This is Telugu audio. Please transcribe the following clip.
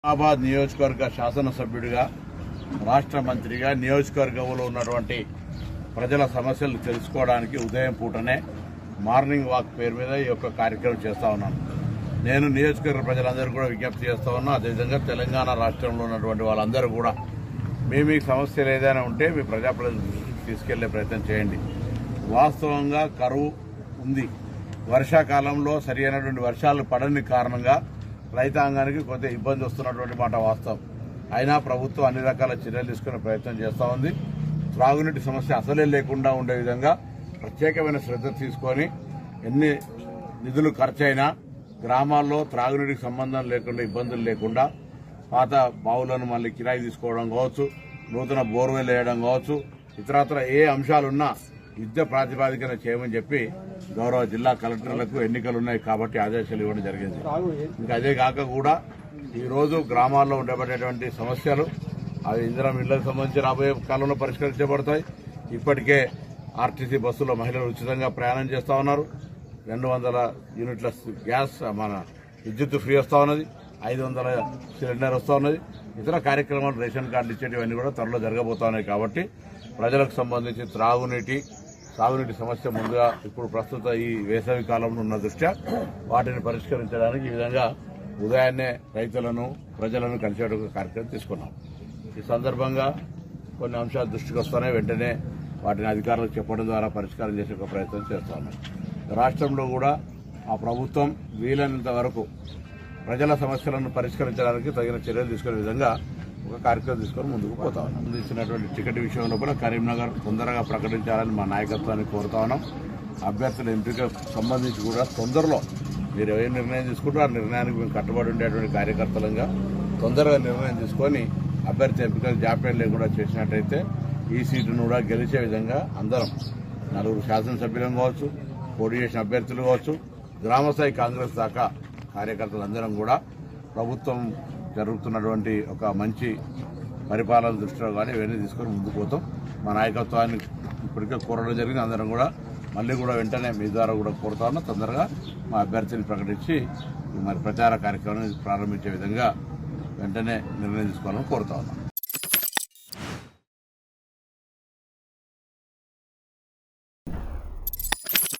నిజామాబాద్ నియోజకవర్గ శాసనసభ్యుడిగా రాష్ట్ర మంత్రిగా నియోజకవర్గంలో ఉన్నటువంటి ప్రజల సమస్యలు తెలుసుకోవడానికి ఉదయం పూటనే మార్నింగ్ వాక్ పేరు మీద ఈ యొక్క కార్యక్రమం చేస్తా ఉన్నాను. నేను నియోజకవర్గ ప్రజలందరూ కూడా విజ్ఞప్తి చేస్తా ఉన్నా. అదేవిధంగా తెలంగాణ రాష్ట్రంలో ఉన్నటువంటి వాళ్ళందరూ కూడా మీ సమస్యలు ఏదైనా ఉంటే మీ ప్రజాప్రతినిధులకు తీసుకెళ్లే ప్రయత్నం చేయండి. వాస్తవంగా కరువు ఉంది. వర్షాకాలంలో సరి అయినటువంటి వర్షాలు పడని కారణంగా రైతాంగానికి కొంత ఇబ్బంది వస్తున్నటువంటి మాట వాస్తవం. అయినా ప్రభుత్వం అన్ని రకాల చర్యలు తీసుకునే ప్రయత్నం చేస్తూ ఉంది. త్రాగునీటి సమస్య అసలే లేకుండా ఉండే విధంగా ప్రత్యేకమైన శ్రద్ధ తీసుకొని ఎన్ని నిధులు ఖర్చయినా గ్రామాల్లో త్రాగునీటికి సంబంధం లేకుండా ఇబ్బందులు లేకుండా పాత బావులను మళ్ళీ కిరాయి తీసుకోవడం కావచ్చు, నూతన బోర్వెల్ వేయడం కావచ్చు, ఇతరత్ర ఏ అంశాలున్నా యుద్ధ ప్రాతిపాదికన చేయమని చెప్పి గౌరవ జిల్లా కలెక్టర్లకు ఎన్నికలున్నాయి కాబట్టి ఆదేశాలు ఇవ్వడం జరిగింది. ఇంకా అదే కాక కూడా ఈరోజు గ్రామాల్లో ఉండబడేటువంటి సమస్యలు అవి ఇందిరా ఇళ్లకు సంబంధించి రాబోయే కాలంలో పరిష్కరించబడతాయి. ఇప్పటికే ఆర్టీసీ బస్సులో మహిళలు ఉచితంగా ప్రయాణం చేస్తా ఉన్నారు. 200 యూనిట్ల గ్యాస్ మన విద్యుత్ ఫ్రీ వస్తా ఉన్నది. 500 సిలిండర్ వస్తా ఉన్నది. ఇతర కార్యక్రమాలు రేషన్ కార్డులు ఇచ్చేటివన్నీ కూడా త్వరలో జరగబోతా ఉన్నాయి. కాబట్టి ప్రజలకు సంబంధించి సాగునీటి సమస్య ముందుగా ఇప్పుడు ప్రస్తుత ఈ వేసవి కాలంలో ఉన్న దృష్ట్యా వాటిని పరిష్కరించడానికి ఈ విధంగా ఉదయాన్నే రైతులను ప్రజలను కలిసేట కార్యక్రమం తీసుకున్నాం. ఈ సందర్భంగా కొన్ని అంశాలు దృష్టికి వస్తున్నాయి. వెంటనే వాటిని అధికారులకు చెప్పడం ద్వారా పరిష్కారం చేసే ప్రయత్నం చేస్తా ఉన్నాం. రాష్ట్రంలో కూడా ఆ ప్రభుత్వం వీలైనంత వరకు ప్రజల సమస్యలను పరిష్కరించడానికి తగిన చర్యలు తీసుకునే విధంగా ఒక కార్యక్రమం తీసుకొని ముందుకు పోతా ఉన్నాం. అందించినటువంటి టికెట్ విషయంలో కూడా కరీంనగర్ తొందరగా ప్రకటించాలని మా నాయకత్వాన్ని కోరుతా ఉన్నాం. అభ్యర్థుల ఎంపికకు సంబంధించి కూడా తొందరలో మీరు ఏ నిర్ణయం తీసుకుంటారో ఆ నిర్ణయానికి మేము కట్టుబడి ఉండేటువంటి కార్యకర్తలంగా తొందరగా నిర్ణయం తీసుకొని అభ్యర్థి ఎంపికలు జాప్యం లేకుండా చేసినట్టయితే ఈ సీటును కూడా గెలిచే విధంగా అందరం 4 శాసనసభ్యులం కావచ్చు, పోటీ చేసిన అభ్యర్థులు కావచ్చు, గ్రామస్థాయి కాంగ్రెస్ దాకా కార్యకర్తలందరం కూడా ప్రభుత్వం జరుగుతున్నటువంటి ఒక మంచి పరిపాలన దృష్టిలో కానీ ఇవన్నీ తీసుకొని ముందుకు పోతాం. మా నాయకత్వాన్ని ఇప్పటికే కోరడం జరిగింది. అందరం కూడా మళ్ళీ కూడా వెంటనే మీ ద్వారా కూడా కోరుతా ఉన్నాం. తొందరగా మా అభ్యర్థిని ప్రకటించి మరి ప్రచార కార్యక్రమాన్ని ప్రారంభించే విధంగా వెంటనే నిర్ణయం తీసుకోవాలని కోరుతా ఉన్నాం.